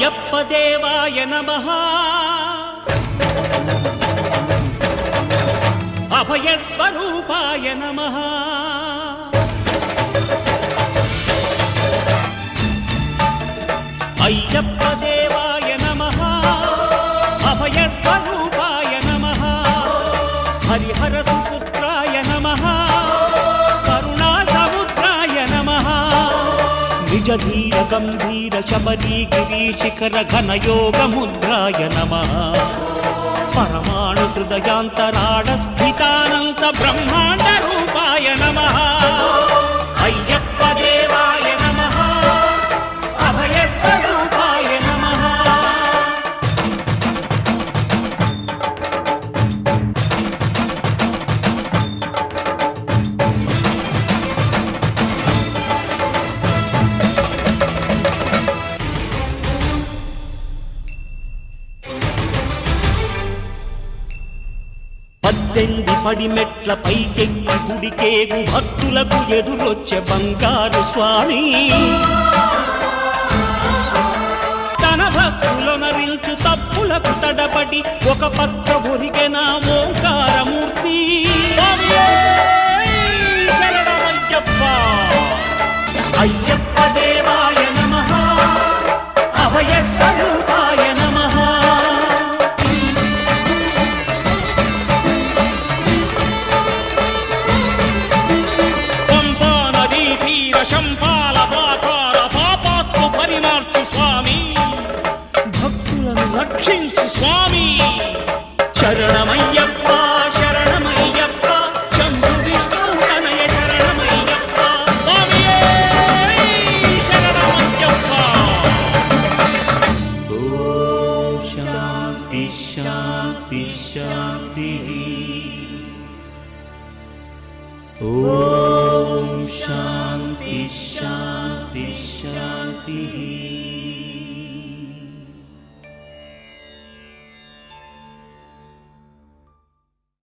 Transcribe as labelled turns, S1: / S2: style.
S1: అయ్యప్ప దేవాయ నమః అభయ స్వరూపాయ నమః అయ్యప్ప దేవాయ నమః అభయ స్వరూపాయ నమః హరిహర సుపుత్రాయ నమః కరుణా సముద్రాయ నమః నిజ ధీర గంభీర శబరీ గిరీశిఖర ఘన యోగ ముద్రాయ నమః పరమాణు హృదయాంతరాడ స్థితానంత బ్రహ్మాండ రూపాయ నమః అయ్యప్ప దేవాయ నమః అభయ స్వరూపాయ నమః పద్దెనిమిది పడిమెట్ల పైకెక్కి గుడికేగు భక్తులకు ఎదురొచ్చే బంగారు స్వామి తన భక్తులనరిల్చు తప్పులకు తడబడి ఒక పక్క ఒరిగెన ఓంకారమూర్తి శరణమయ్యప్ప అయ్యప్ప దేవాయ నమః అభయ స్వరూపాయ నమః శంపాలదాకార పాపాత్మ పరిమార్చు స్వామి భక్తులను రక్షించు స్వామి శరణమయ్యప్ప శరణమయ్యప్ప శంభు విష్ణు తనయ శరణమయ్యప్ప స్వామియే శరణమయ్యప్ప ఓం శాంతి శాంతి శాంతి ఓం శాంతి శాంతి శాంతి